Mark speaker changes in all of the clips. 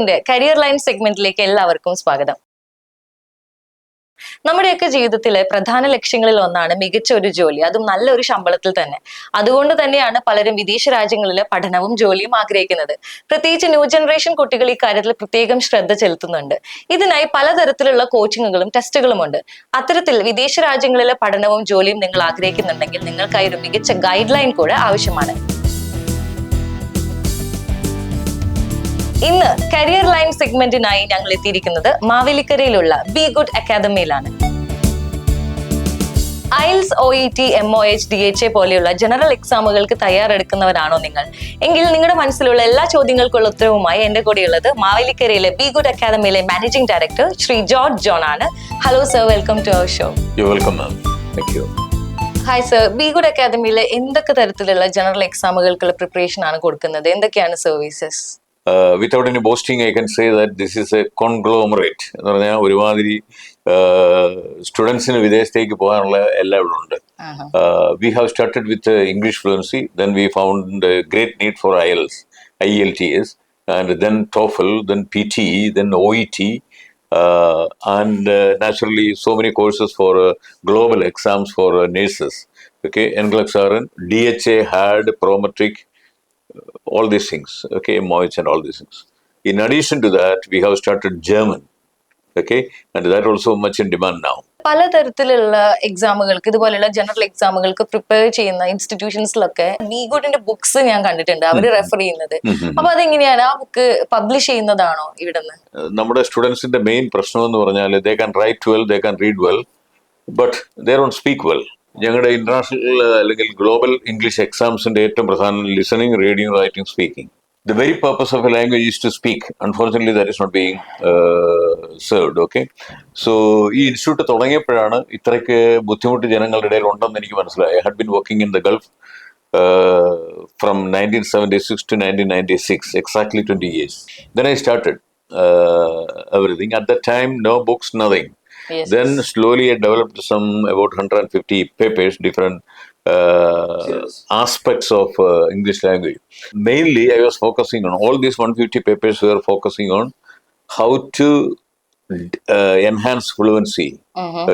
Speaker 1: ഷോന്റെ career line സെഗ്മെന്റിലേക്ക് എല്ലാവർക്കും സ്വാഗതം. നമ്മുടെയൊക്കെ ജീവിതത്തിലെ പ്രധാന ലക്ഷ്യങ്ങളിൽ ഒന്നാണ് മികച്ച ഒരു ജോലി, അതും നല്ലൊരു ശമ്പളത്തിൽ തന്നെ. അതുകൊണ്ട് തന്നെയാണ് പലരും വിദേശ രാജ്യങ്ങളിലെ പഠനവും ജോലിയും ആഗ്രഹിക്കുന്നത്. പ്രത്യേകിച്ച് ന്യൂ ജനറേഷൻ കുട്ടികൾ ഈ കാര്യത്തിൽ പ്രത്യേകം ശ്രദ്ധ ചെലുത്തുന്നുണ്ട്. ഇതിനായി പലതരത്തിലുള്ള കോച്ചിങ്ങുകളും ടെസ്റ്റുകളും ഉണ്ട്. അത്തരത്തിൽ വിദേശ രാജ്യങ്ങളിലെ പഠനവും ജോലിയും നിങ്ങൾ ആഗ്രഹിക്കുന്നുണ്ടെങ്കിൽ നിങ്ങൾക്കായി ഒരു മികച്ച ഗൈഡ് ലൈൻ കൂടെ ആവശ്യമാണ്. ഇന്ന് കരിയർ ലൈൻ സെഗ്മെന്റിനായി ഞങ്ങൾ എത്തിയിരിക്കുന്നത് മാവേലിക്കരയിലുള്ള ബി ഗുഡ് അക്കാദമിയിലാണ്. IELTS, OET, MOH, DHA പോലെയുള്ള ജനറൽ എക്സാമുകൾക്ക് തയ്യാറെടുക്കുന്നവരാണോ നിങ്ങൾ? എങ്കിൽ നിങ്ങളുടെ മനസ്സിലുള്ള എല്ലാ ചോദ്യങ്ങൾക്കുള്ള ഉത്തരവുമായി എന്റെ കൂടെയുള്ളത് മാവേലിക്കരയിലെ ബി ഗുഡ് അക്കാദമിയിലെ managing director Shri George John ആണ്. Hello sir, welcome to our show. Hi sir, B good അക്കാദമിയിലെ എന്തൊക്കെ തരത്തിലുള്ള ജനറൽ എക്സാമുകൾക്കുള്ള പ്രിപ്പറേഷൻ ആണ് കൊടുക്കുന്നത്? എന്തൊക്കെയാണ് services?
Speaker 2: Without any boasting, I can say that this is a conglomerate. എന്ന് പറഞ്ഞാൽ ഒരുമാതിരി സ്റ്റുഡൻസിന് വിദേശത്തേക്ക് പോകാനുള്ള എല്ലാം ഇവിടെ ഉണ്ട്. We have started with English fluency, then we found a great need for IELTS, and then TOEFL, then PTE, then OET, and naturally so many courses for global exams for nurses. Okay, NCLEX-RN, DHA, HAD, Prometric, all these things, okay, MOH and all these things. In addition to that, we have started German, okay, and that also much in demand now.
Speaker 1: പലതരത്തിലുള്ള എക്സാമുകൾക്ക്, ഇതുപോലെയുള്ള general എക്സാമുകൾക്ക് prepare ചെയ്യുന്ന ഇൻസ്റ്റിറ്റ്യൂഷൻസിലൊക്കെ B ഗുഡിന്റെ books ഞാൻ കണ്ടിട്ടുണ്ട്, അവർ refer ചെയ്യുന്നത്. അപ്പൊ അതെങ്ങനെയാണ്? ആ book publish ചെയ്യുന്നതാണോ ഇവിടുന്ന്?
Speaker 2: നമ്മുടെ സ്റ്റുഡൻസിന്റെ മെയിൻ പ്രശ്നം എന്ന് പറഞ്ഞാൽ they can write well, they can read well, but they don't speak well. ഞങ്ങളുടെ ഇന്റർനാഷണൽ അല്ലെങ്കിൽ ഗ്ലോബൽ ഇംഗ്ലീഷ് എക്സാംസിന്റെ ഏറ്റവും പ്രധാനം listening, reading, writing, speaking. The very purpose of a language is to speak. Unfortunately that is not being served. Okay, so ഈ institute തുടങ്ങിയപ്പോഴാണ് ഇത്രയ്ക്ക് ബുദ്ധിമുട്ട് ജനങ്ങളുടെ ഇടയിൽ ഉണ്ടെന്ന് എനിക്ക് മനസ്സിലായി. I had been working in the Gulf from 1976 to 1996, exactly 20 years. Then I started everything. At that time, no books, nothing.
Speaker 1: Yes.
Speaker 2: Then slowly I developed some about 150 papers, different aspects of English language. Mainly I was focusing on all these 150 papers were focusing on how to enhance fluency.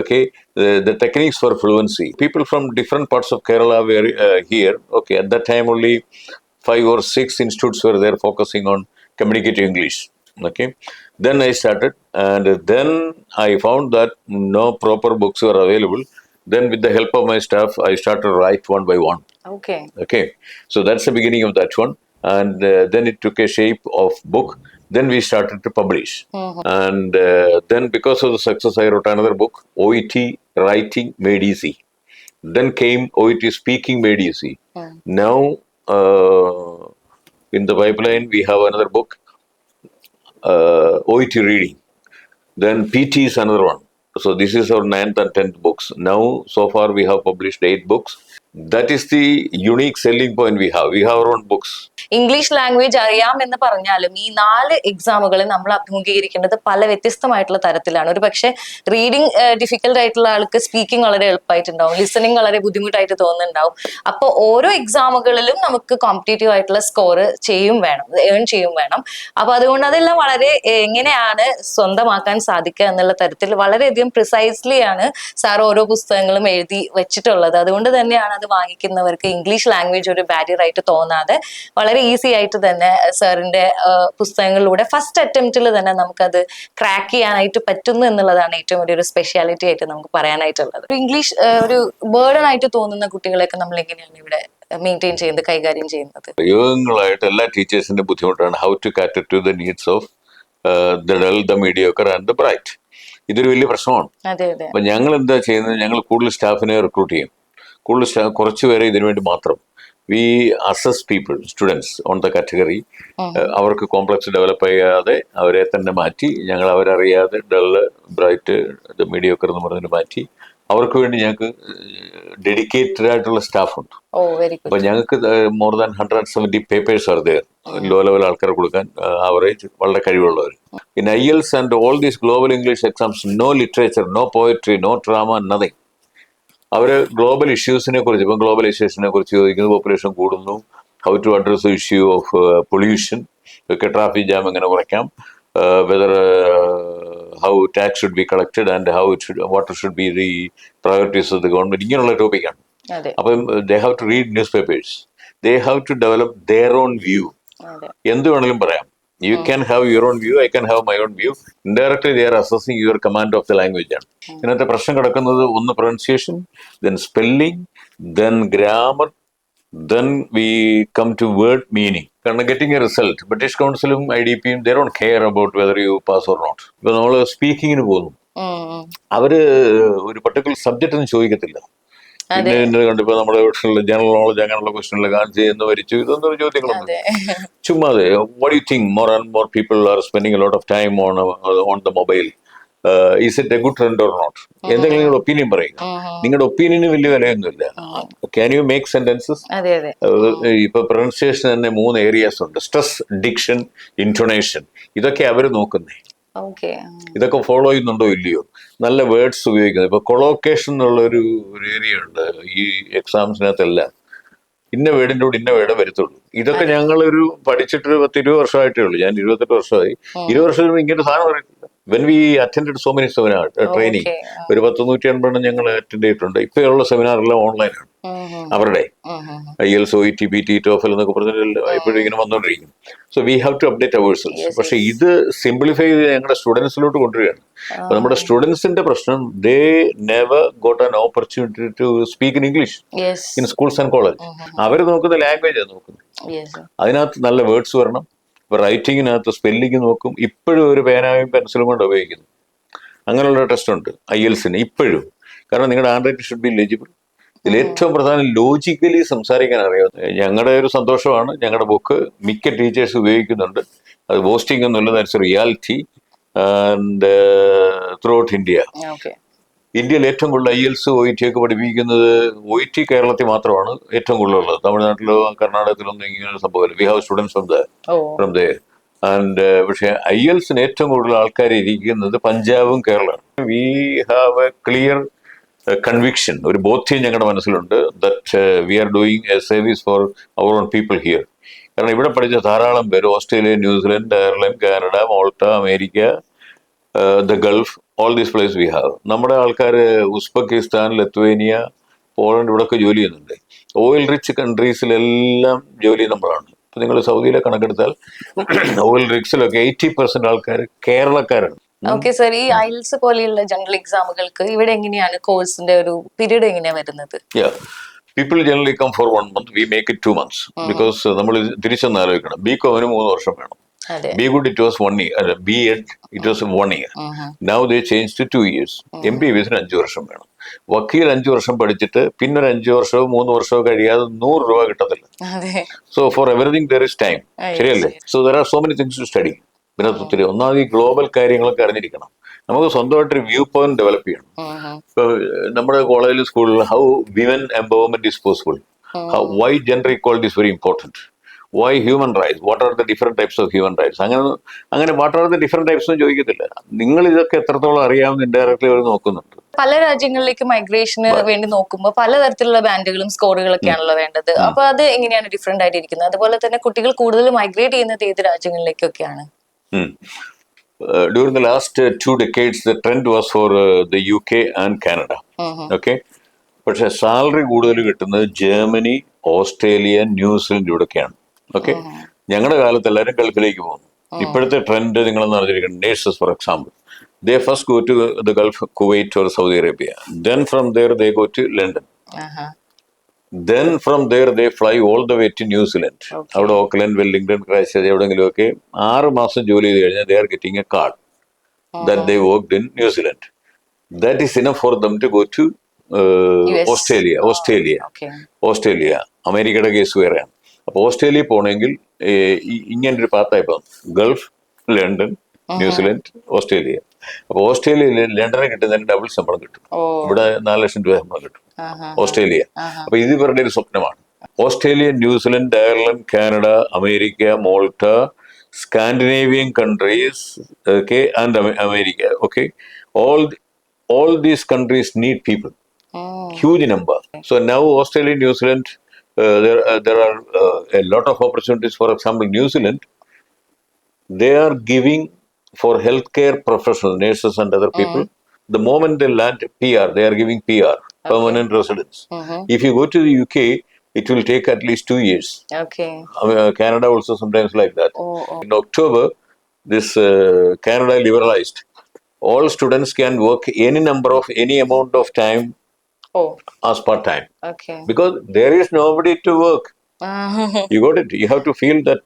Speaker 2: Okay, the techniques for fluency. People from different parts of Kerala were here. Okay, at that time only 5 or 6 institutes were there focusing on communicative English. Okay, then I started, and then I found that no proper books were available. Then with the help of my staff, I started to write one by one. Okay, so that's the beginning of that one, and then it took a shape of book. Then we started to publish, and then because of the success, I wrote another book, OET Writing Made Easy. Then came OET Speaking Made Easy. Now in the pipeline we have another book, OET Reading. Then PT is another one. So this is our 9th and 10th books. Now, so far we have published 8 books. That is the unique selling point we have. We have our own books.
Speaker 1: English language അറിയാം എന്ന് പറഞ്ഞാലും ഈ 4 എക്സാമുകൾ നമ്മൾ അഭിമുഖീകരിക്കേണ്ടത് പല വ്യത്യസ്തമായിട്ടുള്ള തരത്തിലാണ്. ഒരു പക്ഷേ റീഡിങ് ഡിഫിക്കൽട്ട് ആയിട്ടുള്ള ആൾക്ക് സ്പീക്കിംഗ് വളരെ എളുപ്പമായിട്ടുണ്ടാവും, ലിസണിങ് വളരെ ബുദ്ധിമുട്ടായിട്ട് തോന്നുന്നുണ്ടാവും. അപ്പോൾ ഓരോ എക്സാമുകളിലും നമുക്ക് കോമ്പറ്റേറ്റീവ് ആയിട്ടുള്ള സ്കോർ ഏൺ ചെയ്യും വേണം. അപ്പൊ അതുകൊണ്ട് അതെല്ലാം വളരെ എങ്ങനെയാണ് സ്വന്തമാക്കാൻ സാധിക്കുക എന്നുള്ള തരത്തിൽ വളരെയധികം പ്രിസൈസ്ലി ആണ് സാർ ഓരോ പുസ്തകങ്ങളും എഴുതി വെച്ചിട്ടുള്ളത്. അതുകൊണ്ട് തന്നെയാണ് അത് വാങ്ങിക്കുന്നവർക്ക് ഇംഗ്ലീഷ് ലാംഗ്വേജ് ഒരു ബാരിയർ ആയിട്ട് തോന്നാതെ വളരെ ഈസി ആയിട്ട് തന്നെ സാറിന്റെ പുസ്തകങ്ങളിലൂടെ ഫസ്റ്റ് അറ്റംപ്റ്റിൽ തന്നെ നമുക്കത് ക്രാക്ക് ചെയ്യാനായിട്ട് പറ്റുന്നു എന്നുള്ളതാണ് ഏറ്റവും വലിയൊരു സ്പെഷ്യാലിറ്റി ആയിട്ട് നമുക്ക് പറയാനായിട്ടുള്ളത്. ഇംഗ്ലീഷ് ഒരു ബേർഡൻ ആയിട്ട് തോന്നുന്ന കുട്ടികളെയൊക്കെ നമ്മൾ എങ്ങനെയാണ് ഇവിടെ മെയിൻറ്റെയിൻ ചെയ്യുന്നത്, കൈകാര്യം ചെയ്യുന്നത്?
Speaker 2: യോഗങ്ങളായിട്ട് എല്ലാ ടീച്ചേഴ്സിന്റെ ബുദ്ധിമുട്ടാണ് how to cater to the needs of the dull, the mediocre and the bright. ഇതൊരു വലിയ പ്രശ്നമാണ്. അപ്പൊ ഞങ്ങൾ എന്താ ചെയ്യുന്നത്, ഞങ്ങൾ കൂടുതൽ സ്റ്റാഫിനെ റിക്രൂട്ട് ചെയ്യും. കുറച്ച് പേരെ ഇതിനു വേണ്ടി മാത്രം. We assess people, students on the category. അവർക്ക് കോംപ്ലക്സ് ഡെവലപ്പ് ചെയ്യാതെ അവരെ തന്നെ മാറ്റി, ഞങ്ങൾ അവരറിയാതെ ഡള്ള്, ബ്രൈറ്റ്, മീഡിയോക്കർ എന്ന് പറഞ്ഞിട്ട് മാറ്റി അവർക്ക് വേണ്ടി ഞങ്ങൾക്ക് ഡെഡിക്കേറ്റഡ് ആയിട്ടുള്ള സ്റ്റാഫ് ഉണ്ട്. അപ്പൊ ഞങ്ങൾക്ക് more than 170 papers are there, low level ആൾക്കാർ കൊടുക്കാൻ ആവറേജ് വളരെ കഴിവുള്ളവർ. In IELTS and all these global English exams, no literature, no poetry, no drama, nothing. അവര് ഗ്ലോബൽ ഇഷ്യൂസിനെ കുറിച്ച്, ഇപ്പം ഗ്ലോബലൈസേഷനെ കുറിച്ച് ചോദിക്കുന്നു, പോപ്പുലേഷൻ കൂടുന്നു, how to address the issue of pollution, ഒക്കെ ട്രാഫിക് ജാം എങ്ങനെ കുറയ്ക്കാം, whether how tax should be collected and what should be the priorities of the government. ഇങ്ങനെയുള്ള ടോപ്പിക്കാണ്. അപ്പം they have to read newspapers. They have to develop their own view. എന്ത് വേണമെങ്കിലും പറയാം. You can have your own view, I can have my own view. Indirectly they are assessing your command of the language ആണ്. ഇതിനകത്ത് പ്രശ്നം കിടക്കുന്നത് ഒന്ന് pronunciation, then spelling, then grammar, then we come to word meaning. കാരണം getting a result, British Councilum IDPയും they don't care about whether you pass or not. ഇപ്പൊ നമ്മൾ സ്പീക്കിങ്ങിന് പോകുന്നു, അവര് ഒരു പർട്ടിക്കുലർ സബ്ജക്റ്റ് ഒന്നും ചോദിക്കത്തില്ല. പിന്നെ കണ്ടിപ്പോ നമ്മുടെ ജനറൽ നോളജ് അങ്ങനെയുള്ള ക്വസ്റ്റനിൽ കാണിച്ച് എന്ന് വരിച്ചു, ഇതൊന്നും ചോദ്യങ്ങളൊന്നും ചുമ്മാതെ. What you think more and more people are spending a lot of time on the mobile, is it a good trend or not? എന്തെങ്കിലും നിങ്ങളുടെ ഒപ്പീനിയൻ പറയുക. നിങ്ങളുടെ ഒപ്പീനിയന് വലിയ വിലയൊന്നുമില്ല. Can you make sentences? ഇപ്പൊ പ്രൊനൗൺസിയേഷൻ തന്നെ 3 ഏരിയാസ് ഉണ്ട്: സ്ട്രെസ്, ഡിക്ഷൻ, ഇന്റോണേഷൻ. ഇതൊക്കെ അവര് നോക്കുന്നേ. ഇതൊക്കെ ഫോളോ ചെയ്യുന്നുണ്ടോ ഇല്ലയോ? നല്ല വേർഡ്സ് ഉപയോഗിക്കുന്നത്. ഇപ്പൊ കൊളോക്കേഷൻ എന്നുള്ള ഒരു ഏരിയ ഉണ്ട് ഈ എക്സാംസിനകത്തെല്ലാം. ഇന്ന വേർഡിൻ്റെ കൂടെ ഇന്ന വേർഡ് വരത്തുള്ളൂ. ഇതൊക്കെ ഞങ്ങളൊരു പഠിച്ചിട്ട് 10-20 വർഷമായിട്ടേ ഉള്ളൂ. ഞാൻ 28 വർഷമായി. 20 വർഷം ഇങ്ങനെ സാധനം അറിയത്തില്ല. When we attend so many seminar training, ഒരു 150 ഞങ്ങൾ അറ്റൻഡ് ചെയ്തിട്ടുണ്ട്. ഇപ്പോഴുള്ള സെമിനാറെല്ലാം ഓൺലൈനാണ് അവരുടെ. IELTS, OET, PT, TOEFL എന്നൊക്കെ പറഞ്ഞിട്ട് എപ്പോഴും ഇങ്ങനെ വന്നുകൊണ്ടിരിക്കും. So we have to update ourselves. പക്ഷെ ഇത് സിംപ്ലിഫൈ ചെയ്ത് ഞങ്ങളുടെ സ്റ്റുഡൻസിലോട്ട് കൊണ്ടുവരികയാണ്. അപ്പൊ നമ്മുടെ സ്റ്റുഡൻസിന്റെ പ്രശ്നം, they never got an opportunity to speak in English in schools and college. അവർ നോക്കുന്ന ലാംഗ്വേജാണ് നോക്കുന്നത്. അതിനകത്ത് നല്ല വേർഡ്സ് വരണം. ഇപ്പൊ റൈറ്റിങ്ങിനകത്ത് സ്പെല്ലിങ് നോക്കും. ഇപ്പോഴും ഒരു പേനായും പെൻസിലും കൊണ്ട് ഉപയോഗിക്കുന്നു. അങ്ങനെയുള്ള ടെസ്റ്റ് ഉണ്ട് IELTSന് ഇപ്പോഴും. കാരണം നിങ്ങളുടെ hand writing should be legible. ഇതിൽ ഏറ്റവും പ്രധാനം ലോജിക്കലി സംസാരിക്കാൻ അറിയാം. ഞങ്ങളുടെ ഒരു സന്തോഷമാണ്, ഞങ്ങളുടെ ബുക്ക് മിക്ക ടീച്ചേഴ്സ് ഉപയോഗിക്കുന്നുണ്ട്. അത് ബോസ്റ്റിംഗ് ഒന്നുമില്ല, that's reality. And through out India, ഇന്ത്യയിൽ ഏറ്റവും കൂടുതൽ IELTS, OET ഒക്കെ പഠിപ്പിക്കുന്നത് OET കേരളത്തിൽ മാത്രമാണ് ഏറ്റവും കൂടുതലുള്ളത്. തമിഴ്നാട്ടിലോ കർണാടകത്തിലൊന്നും ഇങ്ങനെ സംഭവമില്ല. We have students from there. And പക്ഷേ IELTSന് ഏറ്റവും കൂടുതൽ ആൾക്കാർ ഇരിക്കുന്നത് പഞ്ചാബും കേരളമാണ്. We have a clear conviction, ഒരു ബോധ്യം ഞങ്ങളുടെ മനസ്സിലുണ്ട്, that we are doing a service for our own people here. കാരണം ഇവിടെ പഠിച്ച ധാരാളം പേര് Australia, New Zealand, Ireland, Canada, Malta, America, the Gulf, all these place we have. നമ്മുടെ ആൾക്കാർ ഉസ്ബെക്കിസ്ഥാൻ, ലിത്വേനിയ, പോളണ്ട് ഇവിടെയൊക്കെ ജോലി ചെയ്യുന്നുണ്ട്. ഓയിൽ റിച്ച് കൺട്രീസിലെല്ലാം ജോലി നമ്മളാണ്. ഇപ്പം നിങ്ങൾ സൗദിയിലെ കണക്കെടുത്താൽ ഓയിൽ റിച്ചിലൊക്കെ 80% ആൾക്കാർ കേരളക്കാരാണ്.
Speaker 1: ഓക്കെ സർ, ഈ IELTS പോലെയുള്ള ജനറൽ എക്സാമുകൾക്ക് ഇവിടെ എങ്ങനെയാണ് കോഴ്സിന്റെ ഒരു പീരീഡ് എങ്ങനെയാണ് വരുന്നത്?
Speaker 2: People generally come for 1 month, we make it 2 months. Because നമ്മൾ തിരിച്ചൊന്ന് ആലോചിക്കണം. BComന് 3 വർഷം വേണം. BGood it was 1 year, BEd it was 1 year. Now they changed to 2 years. MBBSന് 5 വർഷം വേണം. വക്കീൽ 5 വർഷം പഠിച്ചിട്ട് പിന്നെ ഒരു 5 വർഷമോ 3 വർഷമോ കഴിയാതെ 100 രൂപ കിട്ടത്തില്ല. So for everything there is time. ശരിയല്ലേ? So there are so many things to study. പിന്നെ ഒത്തിരി ഒന്നാമത് ഈ ഗ്ലോബൽ കാര്യങ്ങളൊക്കെ അറിഞ്ഞിരിക്കണം. നമുക്ക് സ്വന്തമായിട്ടൊരു വ്യൂ പോയിന്റ് ഡെവലപ്പ് ചെയ്യണം. ഇപ്പൊ നമ്മുടെ കോളേജിൽ, സ്കൂളിൽ how women empowerment is possible, why gender equality is very important, why human rights, what are the different types of human rights. അങ്ങനെ what are the different types എന്ന് ചോദിക്കത്തില്ല. നിങ്ങൾ ഇതൊക്കെ എത്രത്തോളം അറിയാമെന്ന് ഇൻഡയറക്ട്ലി അവർ നോക്കുന്നുണ്ട്.
Speaker 1: പല രാജ്യങ്ങളിലേക്ക് മൈഗ്രേഷന് വേണ്ടി നോക്കുമ്പോൾ പലതരത്തിലുള്ള ബാൻഡുകളും സ്കോറുകളൊക്കെയാണല്ലോ വേണ്ടത്. അപ്പൊ അത് എങ്ങനെയാണ് ഡിഫറെന്റ് ആയിട്ടിരിക്കുന്നത്? അതുപോലെ തന്നെ കുട്ടികൾ കൂടുതൽ മൈഗ്രേറ്റ് ചെയ്യുന്നത് ഏത് രാജ്യങ്ങളിലേക്കൊക്കെയാണ്?
Speaker 2: During the last 2 decades, the trend was for the UK and Canada. Okay, പക്ഷെ സാലറി കൂടുതൽ കിട്ടുന്നത് ജർമ്മനി, ഓസ്ട്രേലിയ, ന്യൂസിലൻഡ് ഇവിടെയൊക്കെയാണ്. ഓക്കെ, ഞങ്ങളുടെ കാലത്ത് എല്ലാവരും ഗൾഫിലേക്ക് പോകുന്നു. ഇപ്പോഴത്തെ ട്രെൻഡ് നിങ്ങളെന്ന് അറിഞ്ഞിരിക്കണം. Nurses for example, they first go to the Gulf, Kuwait or Saudi Arabia. Then from there they go to London. Then from there they fly all the way to New Zealand. അവിടെ Auckland, Wellington, Christchurch എവിടെയെങ്കിലുമൊക്കെ 6 മാസം ജോലി ചെയ്ത് കഴിഞ്ഞാൽ they are getting a card that they worked in New Zealand. That is enough for them to go to Australia. അമേരിക്കയുടെ case വേറെയാണ്. അപ്പോൾ Australia പോകണമെങ്കിൽ ഇങ്ങനൊരു പാത്തായി പോകും: ഗൾഫ്, ലണ്ടൻ, ന്യൂസിലൻഡ്, ഓസ്ട്രേലിയ. അപ്പൊ ഓസ്ട്രേലിയയിൽ ലണ്ടനിൽ കിട്ടുന്നതിന് ഡബിൾ ശമ്പളം കിട്ടും. ഇവിടെ 4 ലക്ഷം രൂപ ശമ്പളം കിട്ടും ഓസ്ട്രേലിയ. അപ്പൊ ഇത് ഇവരുടെ ഒരു സ്വപ്നമാണ്. Australia, New Zealand, Ireland, Canada, America, Malta, Scandinavian countries, okay, and America. Okay, all these countries need people, huge number. So now Australia, New Zealand, there are a lot of opportunities. For example, New Zealand, they are giving for healthcare professionals, nurses and other people, the moment they land PR, they are giving PR, permanent residence. If you go to the UK, it will take at least 2 years.
Speaker 1: Okay.
Speaker 2: Canada also sometimes like that.
Speaker 1: Oh.
Speaker 2: In October, this Canada liberalized. All students can work any number of any amount of time
Speaker 1: Oh.
Speaker 2: as part-time.
Speaker 1: Okay.
Speaker 2: Because there is nobody to work. You got it. You have to feel that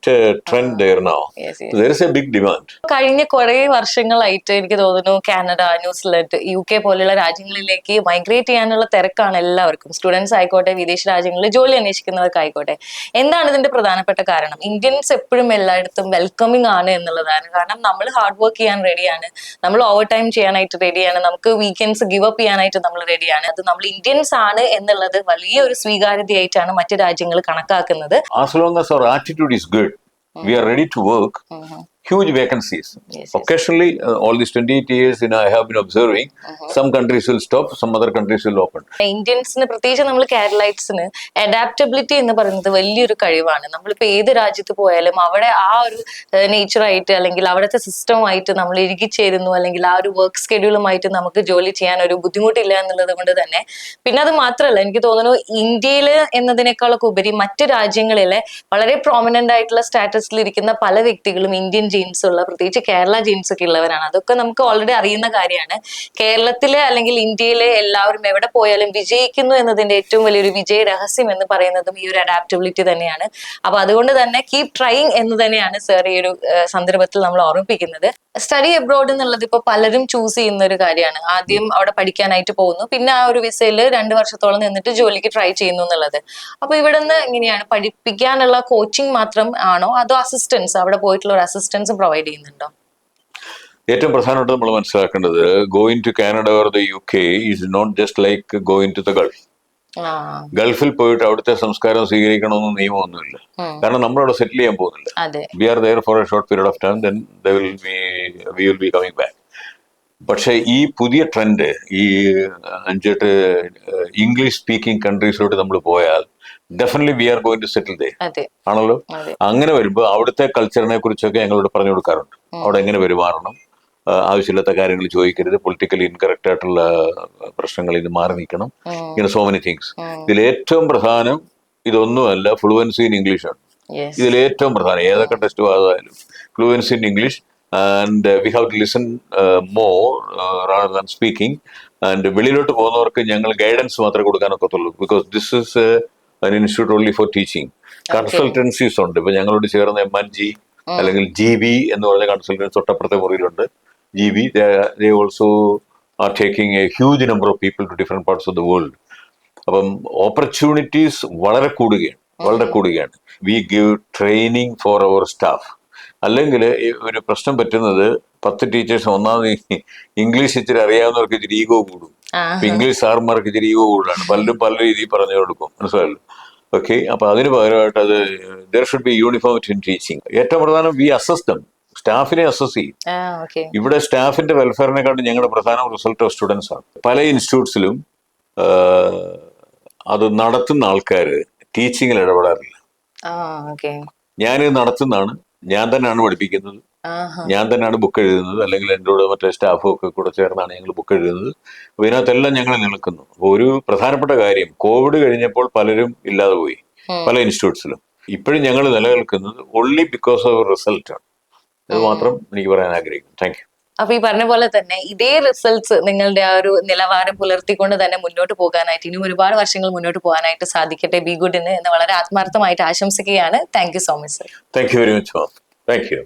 Speaker 2: trend there now.
Speaker 1: Yes, yes.
Speaker 2: So there is a big demand.
Speaker 1: കഴിഞ്ഞ കുറെ വർഷങ്ങളായിട്ട് എനിക്ക് തോന്നുന്നു Canada, New Zealand, UK പോലുള്ള രാജ്യങ്ങളിലേക്ക് migrate ചെയ്യാനുള്ള തിരക്കാണ് എല്ലാവർക്കും. സ്റ്റുഡൻസ് ആയിക്കോട്ടെ, വിദേശ രാജ്യങ്ങളിൽ ജോലി അന്വേഷിക്കുന്നവർക്കായിക്കോട്ടെ. എന്താണ് ഇതിന്റെ പ്രധാനപ്പെട്ട കാരണം? ഇന്ത്യൻസ് എപ്പോഴും എല്ലായിടത്തും വെൽക്കമിങ് ആണ് എന്നുള്ളതാണ്. കാരണം നമ്മൾ ഹാർഡ് വർക്ക് ചെയ്യാൻ റെഡിയാണ്, നമ്മൾ ഓവർ ടൈം ചെയ്യാനായിട്ട് റെഡിയാണ്, നമുക്ക് വീക്കെൻഡ്സ് ഗിവ് അപ്പ് ചെയ്യാനായിട്ട് നമ്മൾ റെഡിയാണ്. അത് നമ്മൾ ഇന്ത്യൻസ് ആണ് എന്നുള്ളത് വലിയൊരു സ്വീകാര്യതയായിട്ടാണ് മറ്റു രാജ്യങ്ങൾ കണക്കാക്കുന്നത്.
Speaker 2: As long as our attitude is good, we are ready to work. Huge vacancies.
Speaker 1: Yes.
Speaker 2: Occasionally, all these 28 years, I have been observing, some countries will stop, some other countries will open.
Speaker 1: ഇന്ത്യൻസിന്, പ്രത്യേകിച്ച് നമ്മൾ കേരളൈറ്റ്സിന്, adaptability എന്ന് പറയുന്നത് വലിയൊരു കഴിവാണ്. നമ്മളിപ്പോൾ ഏത് രാജ്യത്ത് പോയാലും അവിടെ ആ ഒരു നേച്ചറായിട്ട് അല്ലെങ്കിൽ അവിടുത്തെ സിസ്റ്റമായിട്ട് നമ്മൾ ഇഴുകിച്ചേരുന്നു, അല്ലെങ്കിൽ ആ ഒരു വർക്ക് സ്കെഡ്യൂളുമായിട്ട് നമുക്ക് ജോലി ചെയ്യാൻ ഒരു ബുദ്ധിമുട്ടില്ല എന്നുള്ളത് കൊണ്ട് തന്നെ. പിന്നെ അത് മാത്രമല്ല, എനിക്ക് തോന്നുന്നു ഇന്ത്യയിൽ എന്നതിനേക്കാളൊക്കെ ഉപരി മറ്റ് രാജ്യങ്ങളിലെ വളരെ പ്രോമിനന്റ് ആയിട്ടുള്ള സ്റ്റാറ്റസിൽ ഇരിക്കുന്ന പല വ്യക്തികളും ഇന്ത്യൻ ജീൻസ് ഉള്ള, പ്രത്യേകിച്ച് കേരള ജീൻസ് ഒക്കെ ഉള്ളവരാണ്. അതൊക്കെ നമുക്ക് ഓൾറെഡി അറിയുന്ന കാര്യമാണ്. കേരളത്തിലെ അല്ലെങ്കിൽ ഇന്ത്യയിലെ എല്ലാവരും എവിടെ പോയാലും വിജയിക്കുന്നു എന്നതിന്റെ ഏറ്റവും വലിയൊരു വിജയ രഹസ്യം എന്ന് പറയുന്നതും ഈ ഒരു അഡാപ്റ്റബിലിറ്റി തന്നെയാണ്. അപ്പൊ അതുകൊണ്ട് തന്നെ കീപ് ട്രൈയിങ് എന്ന് തന്നെയാണ് സർ ഈ ഒരു സന്ദർഭത്തിൽ നമ്മൾ ഓർമ്മിപ്പിക്കുന്നത്. സ്റ്റഡി അബ്രോഡ് എന്നുള്ളത് ഇപ്പൊ പലരും ചൂസ് ചെയ്യുന്ന ഒരു കാര്യമാണ്. ആദ്യം അവിടെ പഠിക്കാനായിട്ട് പോകുന്നു, പിന്നെ ആ ഒരു വിസയിൽ 2 വർഷത്തോളം നിന്നിട്ട് ജോലിക്ക് ട്രൈ ചെയ്യുന്നു എന്നുള്ളത്. അപ്പൊ ഇവിടെ നിന്ന് എങ്ങനെയാണ്, പഠിപ്പിക്കാനുള്ള കോച്ചിങ് മാത്രം ആണോ, അതോ അസിസ്റ്റൻസ്, അവിടെ പോയിട്ടുള്ള ഒരു അസിസ്റ്റൻസ് പ്രൊവൈഡ് ചെയ്യുന്നുണ്ടോ?
Speaker 2: ഏറ്റവും പ്രധാനമായിട്ട് നമ്മൾ മനസ്സിലാക്കേണ്ടത്, going to Canada or the UK is not just like going to the Gulf. ഗൾഫിൽ പോയിട്ട് അവിടുത്തെ സംസ്കാരം സ്വീകരിക്കണമെന്ന് നിയമമൊന്നുമില്ല. കാരണം നമ്മളവിടെ സെറ്റിൽ ചെയ്യാൻ പോകുന്നില്ല. We are there for a short period of time, then we will be coming back. പക്ഷെ ഈ പുതിയ ട്രെൻഡ്, ഈ 5-8 ഇംഗ്ലീഷ് സ്പീക്കിംഗ് കൺട്രീസിലോട്ട് നമ്മൾ പോയാൽ definitely we are going to settle there ആണല്ലോ. അങ്ങനെ വരുമ്പോൾ അവിടുത്തെ കൾച്ചറിനെ കുറിച്ചൊക്കെ ഞങ്ങളോട് പറഞ്ഞു കൊടുക്കാറുണ്ട്. അവിടെ എങ്ങനെ പെരുമാറണം, ആവശ്യമില്ലാത്ത കാര്യങ്ങൾ ചോദിക്കരുത്, പൊളിറ്റിക്കലി ഇൻകറക്റ്റ് ആയിട്ടുള്ള പ്രശ്നങ്ങളിൽ നിന്ന് മാറി നിൽക്കണം, ഇങ്ങനെ സോ മെനി തിങ്സ്. ഇതിൽ ഏറ്റവും പ്രധാനം ഇതൊന്നുമല്ല, ഫ്ലുവൻസി ഇൻ ഇംഗ്ലീഷാണ്. ഇതിൽ ഏറ്റവും പ്രധാനം ഏതൊക്കെ ടെസ്റ്റ് ആയാലും fluency in English. And we have to listen more rather than speaking. And വെളിയിലോട്ട് പോകുന്നവർക്ക് ഞങ്ങൾ ഗൈഡൻസ് മാത്രമേ കൊടുക്കാനൊക്കത്തുള്ളൂ. Because this is an institute only for teaching. Consultancies ഉണ്ട്. ഇപ്പൊ ഞങ്ങളോട് ചേർന്ന MNG അല്ലെങ്കിൽ GB എന്ന് പറഞ്ഞ കൺസൾട്ടൻസ് തൊട്ടപ്പുറത്തെ മുറിയിലുണ്ട്. GB, they also are taking a huge number of people to different parts of the world. അപ്പം ഓപ്പർച്യൂണിറ്റീസ് വളരെ കൂടുകയാണ്. We give training for our staff. അല്ലെങ്കിൽ ഒരു പ്രശ്നം പറ്റുന്നത് 10 ടീച്ചേഴ്സ് ഒന്നാമത് ഇംഗ്ലീഷ് ഇച്ചിരി അറിയാവുന്നവർക്ക് ഇച്ചിരി ഈഗോ കൂടും. ഇംഗ്ലീഷ് സാർമാർക്ക് ഇച്ചിരി ഈഗോ കൂടുതലാണ്. പലരും പല രീതിയിൽ പറഞ്ഞു കൊടുക്കും, മനസ്സിലായല്ലോ. ഓക്കെ, അപ്പൊ അതിന് പകരമായിട്ട് അത് there should be uniformity in teaching. ഏറ്റവും പ്രധാനം വി അസസ് ദം, സ്റ്റാഫിനെ അസസ് ചെയ്യും. ഇവിടെ സ്റ്റാഫിന്റെ വെൽഫെയറിനെക്കാട്ടും ഞങ്ങളുടെ പ്രധാന റിസൾട്ട് ഓഫ് സ്റ്റുഡൻസ് ആണ്. പല ഇൻസ്റ്റിറ്റ്യൂട്ട്സിലും അത് നടത്തുന്ന ആൾക്കാർ ടീച്ചിങ്ങിൽ ഇടപെടാറില്ല. ഞാനിത് നടത്തുന്നതാണ്, ഞാൻ തന്നെയാണ് പഠിപ്പിക്കുന്നത്, ഞാൻ തന്നെയാണ് ബുക്ക് എഴുതുന്നത്, അല്ലെങ്കിൽ എൻ്റെ കൂടെ മറ്റേ സ്റ്റാഫും ഒക്കെ കൂടെ ചേർന്നാണ് ഞങ്ങൾ ബുക്ക് എഴുതുന്നത്. അപ്പോൾ ഇതിനകത്തെല്ലാം ഞങ്ങൾ നിൽക്കുന്നു. അപ്പോൾ ഒരു പ്രധാനപ്പെട്ട കാര്യം, കോവിഡ് കഴിഞ്ഞപ്പോൾ പലരും ഇല്ലാതെ പോയി പല ഇൻസ്റ്റിറ്റ്യൂട്ട്സിലും. ഇപ്പോഴും ഞങ്ങൾ നിലനിൽക്കുന്നത് ഓൺലി ബിക്കോസ് ഓഫ് റിസൾട്ട് ആണ്. അത് മാത്രം എനിക്ക് പറയാൻ ആഗ്രഹിക്കുന്നു. Thank you.
Speaker 1: അപ്പൊ ഈ പറഞ്ഞ പോലെ തന്നെ ഇതേ റിസൾട്ട്സ് നിങ്ങളുടെ ആ ഒരു നിലവാരം പുലർത്തിക്കൊണ്ട് തന്നെ മുന്നോട്ട് പോകാനായിട്ട്, ഇനിയും ഒരുപാട് വർഷങ്ങൾ മുന്നോട്ട് പോകാനായിട്ട് സാധിക്കട്ടെ ബി ഗുഡിന് എന്ന് വളരെ ആത്മാർത്ഥമായിട്ട് ആശംസിക്കുകയാണ്. Thank you so much sir.
Speaker 2: Thank you very much. Thank you.